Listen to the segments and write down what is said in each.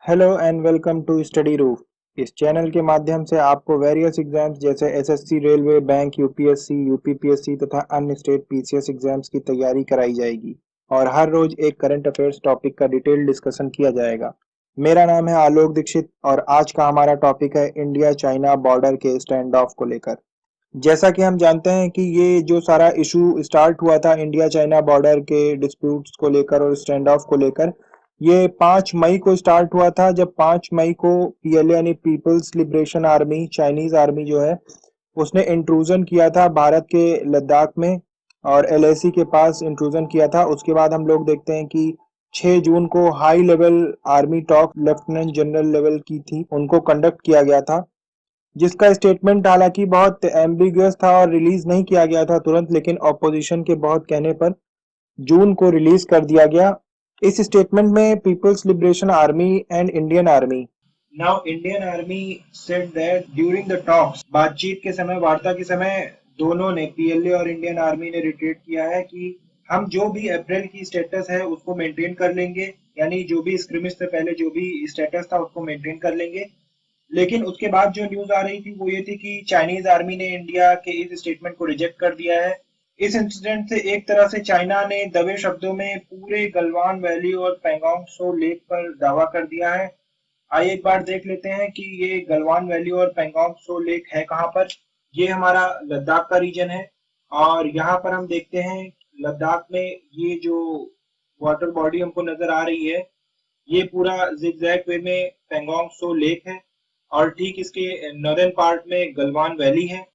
Hello and welcome to study roof. इस channel के माध्यम से आपको वेरियस एग्जाम्स जैसे SSC, railway, bank, UPSC, UPPSC तथा अन्य स्टेट पीसीएस एग्जाम्स की तैयारी कराई जाएगी और हर रोज एक करंट अफेयर्स टॉपिक का डिटेल डिस्कशन किया जाएगा। मेरा नाम है आलोक दीक्षित और आज का हमारा टॉपिक है इंडिया चाइना बॉर्डर के स्टैंड ऑफ को लेकर। जैसा कि हम जानते हैं कि ये जो सारा इशू स्टार्ट हुआ था इंडिया चाइना बॉर्डर के डिस्प्यूट्स को लेकर और स्टैंड ऑफ को लेकर, ये 5 मई को स्टार्ट हुआ था, जब 5 मई को पीएलए यानी people's liberation army, Chinese army जो है, उसने इंट्रूजन किया था भारत के लद्दाख में और एलएसी के पास इंट्रूजन किया था। उसके बाद हम लोग देखते हैं कि 6 जून को high level army talk lieutenant general level की थी, उनको कंडक्ट किया गया था, जिसका स्टेटमेंट हालांकि बहुत एम्बिगुअस था और रिलीज नहीं किया गया था तुरंत, लेकिन ऑपोजिशन के बहुत कहने पर जून को रिलीज कर दिया गया। इस स्टेटमेंट में people's liberation army and Indian army, now Indian army said that during the talks, बातचीत के समय, वार्ता के समय, दोनों ने, पीएलए और इंडियन आर्मी ने रिट्रेट किया है कि हम जो भी अप्रैल की स्टेटस है उसको मेंटेन कर लेंगे, यानी जो भी स्क्रिमिश से पहले जो भी स्टेटस था उसको मेंटेन कर लेंगे। लेकिन उसके बाद जो न्यूज आ रही थी वो ये थी कि चाइनीज आर्मी ने इंडिया के इस स्टेटमेंट को रिजेक्ट कर दिया है। इस इंसिडेंट से एक तरह से चाइना ने दबे शब्दों में पूरे गलवान वैली और पैंगोंग सो लेक पर दावा कर दिया है। आइए एक बार देख लेते हैं कि ये गलवान वैली और पैंगोंग सो लेक है कहाँ पर। ये हमारा लद्दाख का रीजन है और यहाँ पर हम देखते हैं लद्दाख में ये जो वाटर बॉडी हमको नजर आ रही है, ये पूरा जिगजैग वे में पैंगोंग सो लेक है और ठीक इसके नॉर्दर्न पार्ट में गलवान वैली है।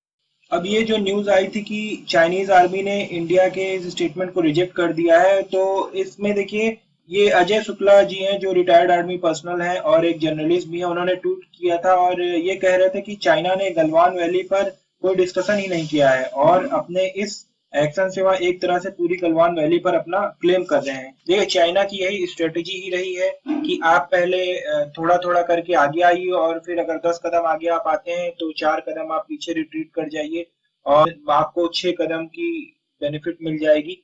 अब ये जो न्यूज आई थी कि चाइनीज आर्मी ने इंडिया के इस स्टेटमेंट को रिजेक्ट कर दिया है, तो इसमें देखिए ये अजय शुक्ला जी हैं जो रिटायर्ड आर्मी पर्सनल हैं और एक जर्नलिस्ट भी हैं, उन्होंने ट्वीट किया था और ये कह रहे थे कि चाइना ने गलवान वैली पर कोई डिस्कशन ही नहीं किया है और अपने इस एक्शन से वह एक तरह से पूरी गलवान वैली पर अपना क्लेम कर रहे हैं। देखिए चाइना की यही स्ट्रेटेजी ही रही है कि आप पहले थोड़ा थोड़ा करके आगे आइए और फिर अगर 10 कदम आगे आप आते हैं तो 4 कदम आप पीछे रिट्रीट कर जाइए और आपको 6 कदम की बेनिफिट मिल जाएगी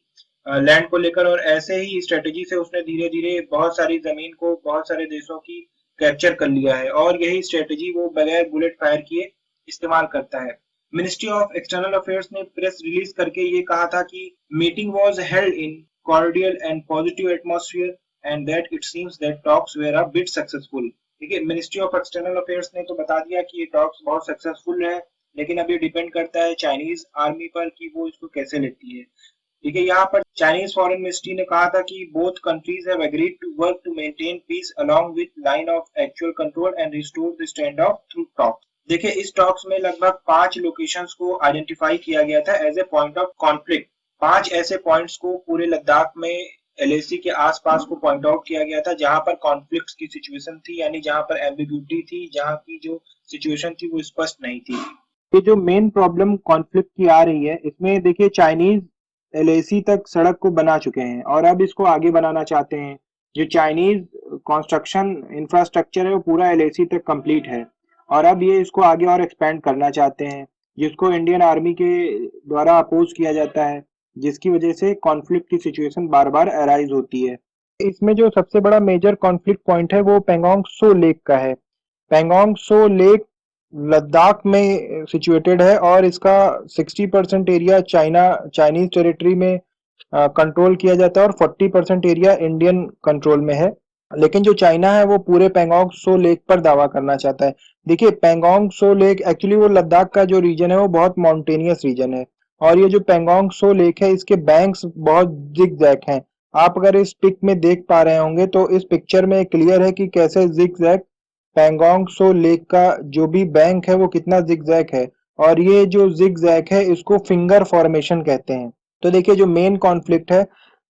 लैंड को लेकर। और ऐसे ही स्ट्रेटेजी से उसने धीरे धीरे बहुत सारी जमीन को बहुत सारे देशों की कैप्चर कर लिया है और यही स्ट्रेटेजी वो बगैर बुलेट फायर किए इस्तेमाल करता है। मिनिस्ट्री ऑफ एक्सटर्नल अफेयर्स ने प्रेस रिलीज करके ये कहा था कि meeting was held in cordial and positive atmosphere and that it seems that talks were a bit successful. देखिए मिनिस्ट्री ऑफ एक्सटर्नल अफेयर्स ने तो बता दिया कि ये टॉक्स बहुत सक्सेसफुल है, लेकिन अब ये डिपेंड करता है चाइनीज आर्मी पर कि वो इसको कैसे लेती है। ठीक है, यहाँ पर चाइनीज फॉरेन मिनिस्ट्री ने कहा था कि both countries have agreed to work to maintain peace along with line of actual control and restore the stand off through talks. देखिए इस टॉक्स में लगभग 5 लोकेशंस को आइडेंटिफाई किया गया था as a point of conflict. 5 ऐसे पॉइंट्स को पूरे लद्दाख में एलएसी के आसपास को पॉइंट आउट किया गया था जहां पर कॉन्फ्लिक्ट की सिचुएशन थी, यानी जहां पर एम्बिग्यूटी थी, जहां की जो सिचुएशन थी वो स्पष्ट नहीं थी। ये जो मेन प्रॉब्लम कॉन्फ्लिक्ट की आ रही है, इसमें देखिए चाइनीज एलएसी तक सड़क को बना चुके हैं और अब इसको आगे बनाना चाहते हैं। जो चाइनीज कंस्ट्रक्शन इंफ्रास्ट्रक्चर है वो पूरा एलएसी तक कंप्लीट है और अब ये इसको आगे और एक्सपेंड करना चाहते हैं, जिसको इंडियन आर्मी के द्वारा अपोज किया जाता है, जिसकी वजह से कॉन्फ्लिक्ट की सिचुएशन बार बार अराइज होती है। इसमें जो सबसे बड़ा मेजर कॉन्फ्लिक्ट पॉइंट है वो पैंगोंग सो लेक का है। पैंगोंग सो लेक लद्दाख में सिचुएटेड है और इसका 60% एरिया चाइनीज टेरिटरी में कंट्रोल किया जाता है और 40% एरिया इंडियन कंट्रोल में है। लेकिन जो चाइना है वो पूरे पैंगोंग सो लेक पर दावा करना चाहता है। देखिए पैंगोंग सो लेक एक्चुअली वो लद्दाख का जो रीजन है वो बहुत माउंटेनियस रीजन है और ये जो पैंगोंग सो लेक है इसके बैंक्स बहुत जिग-जैग हैं। आप अगर इस पिक में देख पा रहे होंगे तो इस पिक्चर में क्लियर है कि कैसे जिग-जैग पैंगोंग सो लेक का जो भी बैंक है वो कितना जिग-जैग है और ये जो जिग-जैग है इसको फिंगर फॉर्मेशन कहते हैं। तो देखिए जो मेन कॉन्फ्लिक्ट है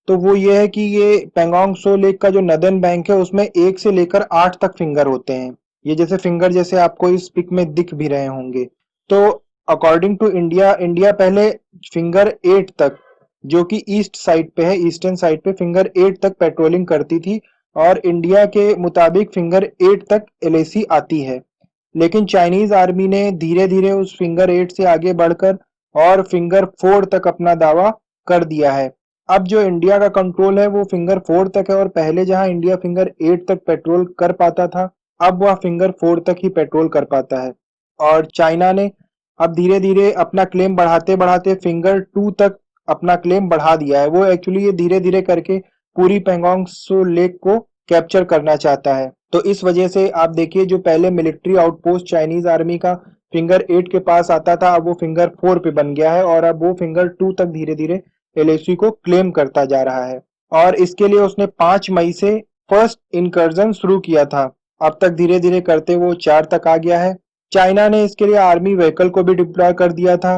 तो वो ये है कि ये पैंगोंग सो लेक का जो नदर्न बैंक है उसमें 1 से लेकर 8 तक फिंगर होते हैं। ये जैसे फिंगर जैसे आपको इस पिक में दिख भी रहे होंगे। तो अकॉर्डिंग टू इंडिया, इंडिया पहले फिंगर 8 तक, जो कि ईस्ट साइड पे है, ईस्टर्न साइड पे फिंगर 8 तक पेट्रोलिंग करती थी और इंडिया के मुताबिक फिंगर 8 तक एलएसी आती है। लेकिन चाइनीज आर्मी ने धीरे धीरे उस फिंगर 8 से आगे बढ़कर और फिंगर 4 तक अपना दावा कर दिया है। अब जो इंडिया का कंट्रोल है वो फिंगर 4 तक है, और पहले जहां इंडिया फिंगर 8 तक पेट्रोल कर पाता था, अब वह फिंगर 4 तक ही पेट्रोल कर पाता है। और चाइना ने अब धीरे धीरे अपना क्लेम बढ़ाते बढ़ाते फिंगर 2 तक अपना क्लेम बढ़ा दिया है। वो एक्चुअली ये धीरे धीरे करके पूरी पेंगोंग सो लेक को कैप्चर करना चाहता है। तो इस वजह से आप देखिए, जो पहले मिलिट्री आउटपोस्ट चाइनीज आर्मी का फिंगर 8 के पास आता था, अब वो फिंगर 4 पे बन गया है, और अब वो फिंगर 2 तक धीरे धीरे एलएसी को क्लेम करता जा रहा है। और इसके लिए उसने 5 मई से फर्स्ट इनकर्जन शुरू किया था। अब तक धीरे धीरे करते वो 4 तक आ गया है। चाइना ने इसके लिए आर्मी व्हीकल को भी डिप्लॉय कर दिया था।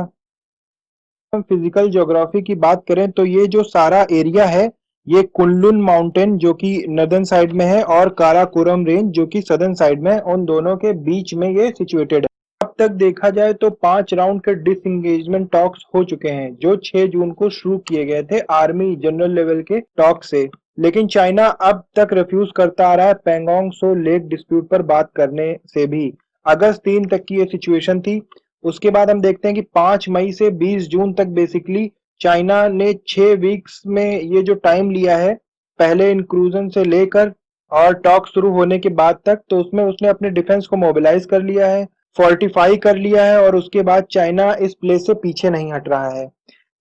हम फिजिकल ज्योग्राफी की बात करें तो ये जो सारा एरिया है, ये कुनलुन माउंटेन जो कि नॉर्दर्न साइड में है, और काराकोरम रेंज जो कि सदर्न साइड में है, उन दोनों के बीच में ये सिचुएटेड है। अब तक देखा जाए तो 5 राउंड के डिसएंगेजमेंट टॉक्स हो चुके हैं, जो 6 जून को शुरू किए गए थे आर्मी जनरल लेवल के टॉक से। लेकिन चाइना अब तक रिफ्यूज करता आ रहा है पेंगोंग सो लेक डिस्प्यूट पर बात करने से भी। अगस्त 3 तक की ये सिचुएशन थी। उसके बाद हम देखते हैं कि 5 मई से 20 जून तक बेसिकली चाइना ने 6 वीक्स में ये जो टाइम लिया है, पहले इंक्लूजन से लेकर और टॉक शुरू होने के बाद तक, तो उसमें उसने अपने डिफेंस को मोबिलाइज कर लिया है, फोर्टिफाई कर लिया है, और उसके बाद चाइना इस प्लेस से पीछे नहीं हट रहा है।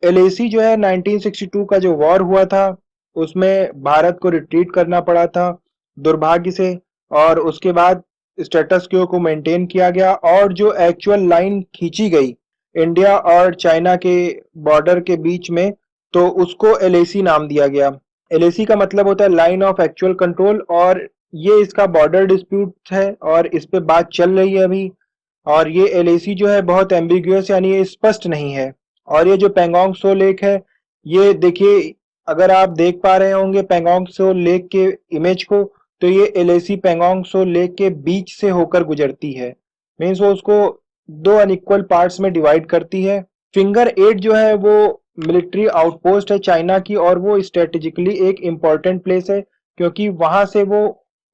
एलएसी जो है 1962 का जो वॉर हुआ था, उसमें भारत को रिट्रीट करना पड़ा था दुर्भाग्य से, और उसके बाद स्टेटस क्यो को मेंटेन किया गया, और जो एक्चुअल लाइन खींची गई इंडिया और चाइना के बॉर्डर के बीच में, तो उसको एलएसी नाम दिया गया। एलएसी का मतलब होता है लाइन ऑफ एक्चुअल कंट्रोल, और ये इसका बॉर्डर डिस्प्यूट है और इस पे बात चल रही है अभी। और ये एलएसी जो है बहुत एम्बिगुअस, यानी ये स्पष्ट नहीं है। और ये जो पेंगोंग सो लेक है, ये देखिए, अगर आप देख पा रहे होंगे पेंगोंग सो लेक के इमेज को, तो ये एलएसी पेंगोंग सो लेक के बीच से होकर गुजरती है। मीन्स वो उसको दो अनइक्वल पार्ट्स में डिवाइड करती है। फिंगर 8 जो है वो मिलिट्री आउटपोस्ट है चाइना की, और वो स्ट्रेटेजिकली एक इम्पॉर्टेंट प्लेस है, क्योंकि वहां से वो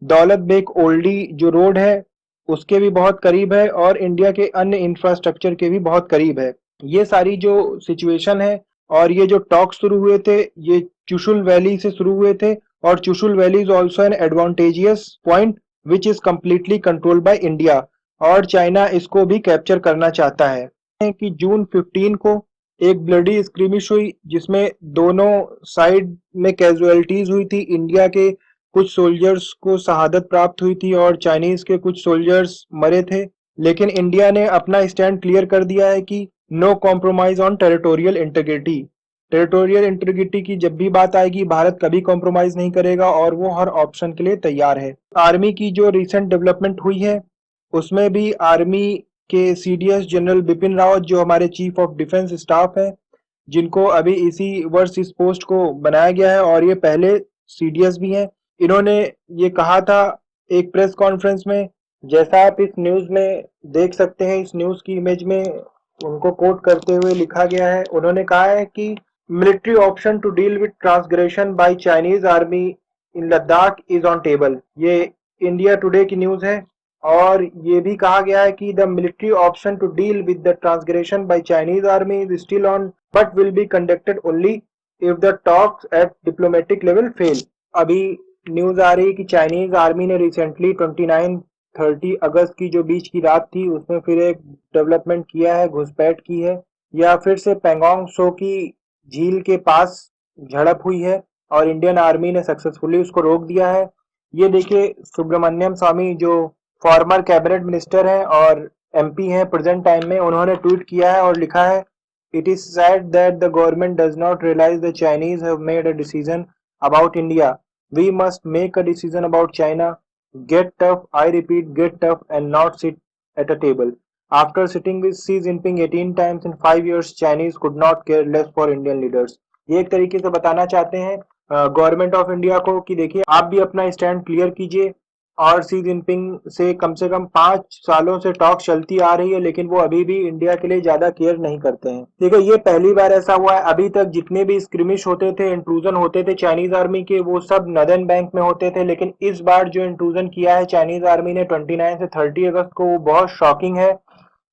दौलत बेग ओल्डी जो रोड है उसके भी बहुत करीब है, और इंडिया के अन्य इंफ्रास्ट्रक्चर के भी बहुत करीब है। ये सारी जो सिचुएशन है, और ये जो टॉक शुरू हुए थे, ये चुशुल वैली से शुरू हुए थे, और Chushul valley is also an advantageous point which is completely controlled by India, और चाइना इसको भी कैप्चर करना चाहता है। कि जून 15 को एक ब्लडी स्क्रीमिश हुई, जिसमें दोनों साइड में कैजुअलिटीज हुई थी। इंडिया के कुछ सोल्जर्स को शहादत प्राप्त हुई थी, और चाइनीज के कुछ सोल्जर्स मरे थे। लेकिन इंडिया ने अपना स्टैंड क्लियर कर दिया है कि no compromise on territorial integrity. Territorial integrity की जब भी बात आएगी, भारत कभी कॉम्प्रोमाइज नहीं करेगा, और वो हर ऑप्शन के लिए तैयार है। आर्मी की जो रिसेंट डेवलपमेंट हुई है, उसमें भी आर्मी के सीडीएस जनरल बिपिन रावत, जो हमारे चीफ ऑफ डिफेंस स्टाफ है, जिनको अभी इसी वर्ष इस पोस्ट को बनाया गया है, और ये पहले सीडीएस भी हैं, इन्होंने ये कहा था एक प्रेस कॉन्फ्रेंस में, जैसा आप इस न्यूज में देख सकते हैं। इस न्यूज की इमेज में उनको कोट करते हुए लिखा गया है, उन्होंने कहा है कि military option to deal with transgression by Chinese army in Ladakh is on table. ये इंडिया टुडे की न्यूज है। और ये भी कहा गया है कि the military option to deal with the transgression by Chinese army is still on, but will be conducted only if the talks at diplomatic level fail. अभी न्यूज आ रही है कि चाइनीज आर्मी ने रिसेंटली 29-30 अगस्त की जो बीच की रात थी, उसमें फिर एक डेवलपमेंट किया है, घुसपैठ की है, या फिर से पेंगोंग सो की झील के पास झड़प हुई है, और इंडियन आर्मी ने सक्सेसफुली उसको रोक दिया है। ये देखिए, सुब्रमण्यम स्वामी जो फॉर्मर कैबिनेट मिनिस्टर हैं और एमपी हैं प्रेजेंट टाइम में, उन्होंने ट्वीट किया है और लिखा है, it is said that the government does not realise the Chinese have made a decision about India. We must make a decision about China. Get tough, I repeat, get tough and not sit at a table. After sitting with Xi Jinping 18 times in 5 years, Chinese could not care less for Indian leaders. ये एक तरीके से बताना चाहते हैं government of India को कि देखिए, आप भी अपना स्टैंड क्लियर कीजिए। और सी जिनपिंग से कम 5 सालों से टॉक चलती आ रही है, लेकिन वो अभी भी इंडिया के लिए ज्यादा केयर नहीं करते हैं। देखिए, ये पहली बार ऐसा हुआ है। अभी तक जितने भी स्क्रिमिश होते थे, इंट्रूजन होते थे चाइनीज आर्मी के, वो सब नदर्न बैंक में होते थे। लेकिन इस बार जो इंट्रूजन किया है चाइनीज आर्मी ने 29 से 30 अगस्त को, वो बहुत शॉकिंग है।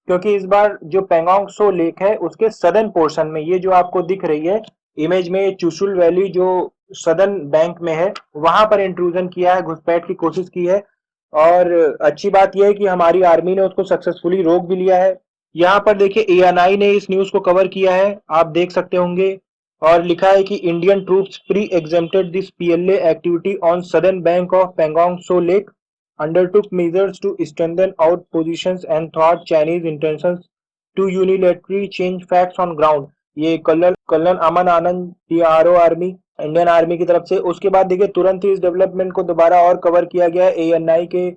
क्योंकि इस बार जो पेंगोंग सो लेक है, उसके सदर्न पोर्शन में ये जो आपको दिख रही है, इमेज में चुशुल वैली जो सदर्न बैंक में है वहां पर इंट्रूजन किया है, घुसपैठ की कोशिश की है। और अच्छी बात यह है कि हमारी आर्मी ने उसको सक्सेसफुली रोक भी लिया है। यहाँ पर देखिए एएनआई ने इस न्यूज को कवर किया है, आप देख सकते होंगे। और लिखा है कि Indian troops pre exempted this PLA activity on southern bank of Pangong Tso lake, undertook measures to strengthen out positions and thwart Chinese intentions to unilaterally change facts on ground। ये colonel Aman Anand PRO army, Indian army की तरफ से। उसके बाद देखिए तुरंत ही इस development को दोबारा और कवर किया गया है एएनआई के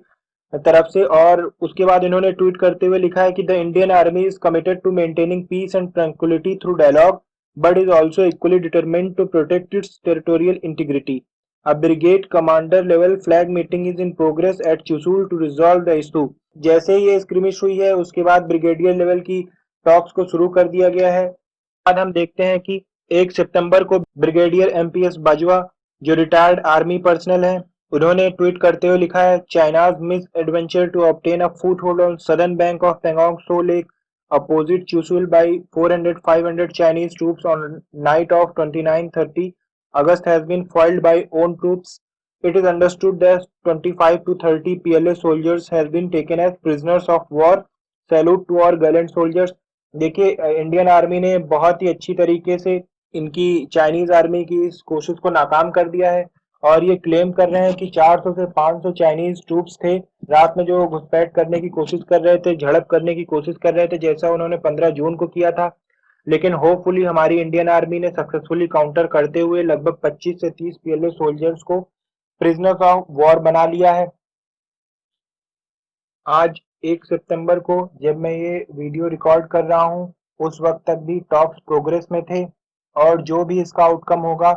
तरफ से। और उसके बाद इन्होंने ट्वीट करते हुए लिखा है कि the Indian army is committed to maintaining peace and tranquillity through dialogue but is also equally determined to protect its territorial integrity. A brigade commander level flag meeting is in progress at Chushul to resolve the issue। जैसे ही ये स्क्रिमिश हुई है उसके बाद brigadier level की talks को शुरू कर दिया गया है। बाद हम देखते हैं कि 1 सितंबर को ब्रिगेडियर एमपीएस बाजवा जो रिटायर्ड आर्मी पर्सनल हैं, उन्होंने ट्वीट करते हुए लिखा है China's misadventure to obtain a foothold on southern bank of Pangong Tso lake opposite Chushul by 400-500 Chinese troops on night of 29-30 August has been foiled by own troops। It is understood that 25 to 30 PLA soldiers has been taken as prisoners of war। Salute to our gallant soldiers। देखिए Indian army ने बहुत ही अच्छी तरीके से इनकी Chinese army की इस कोशिश को नाकाम कर दिया है। और ये क्लेम कर रहे हैं कि 400 से 500 चाइनीज ट्रूप्स थे रात में जो घुसपैठ करने की कोशिश कर रहे थे, झड़प करने की कोशिश कर रहे थे, जैसा उन्होंने 15 जून को किया था। लेकिन होपफुली हमारी इंडियन आर्मी ने सक्सेसफुली काउंटर करते हुए लगभग 25 से 30 पीएलए सोल्जर्स को प्रिजनर्स ऑफ वॉर बना लिया है। आज 1 सितंबर को जब मैं ये वीडियो रिकॉर्ड कर रहा हूँ उस वक्त तक भी टॉक्स प्रोग्रेस में थे। और जो भी इसका आउटकम होगा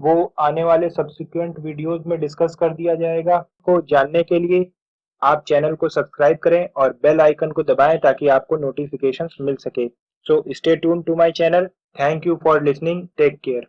वो आने वाले सब्सिक्वेंट वीडियोस में डिस्कस कर दिया जाएगा। को जानने के लिए आप चैनल को सब्सक्राइब करें और बेल आइकन को दबाएं ताकि आपको नोटिफिकेशंस मिल सके। So stay tuned to my channel. Thank you for listening. Take care.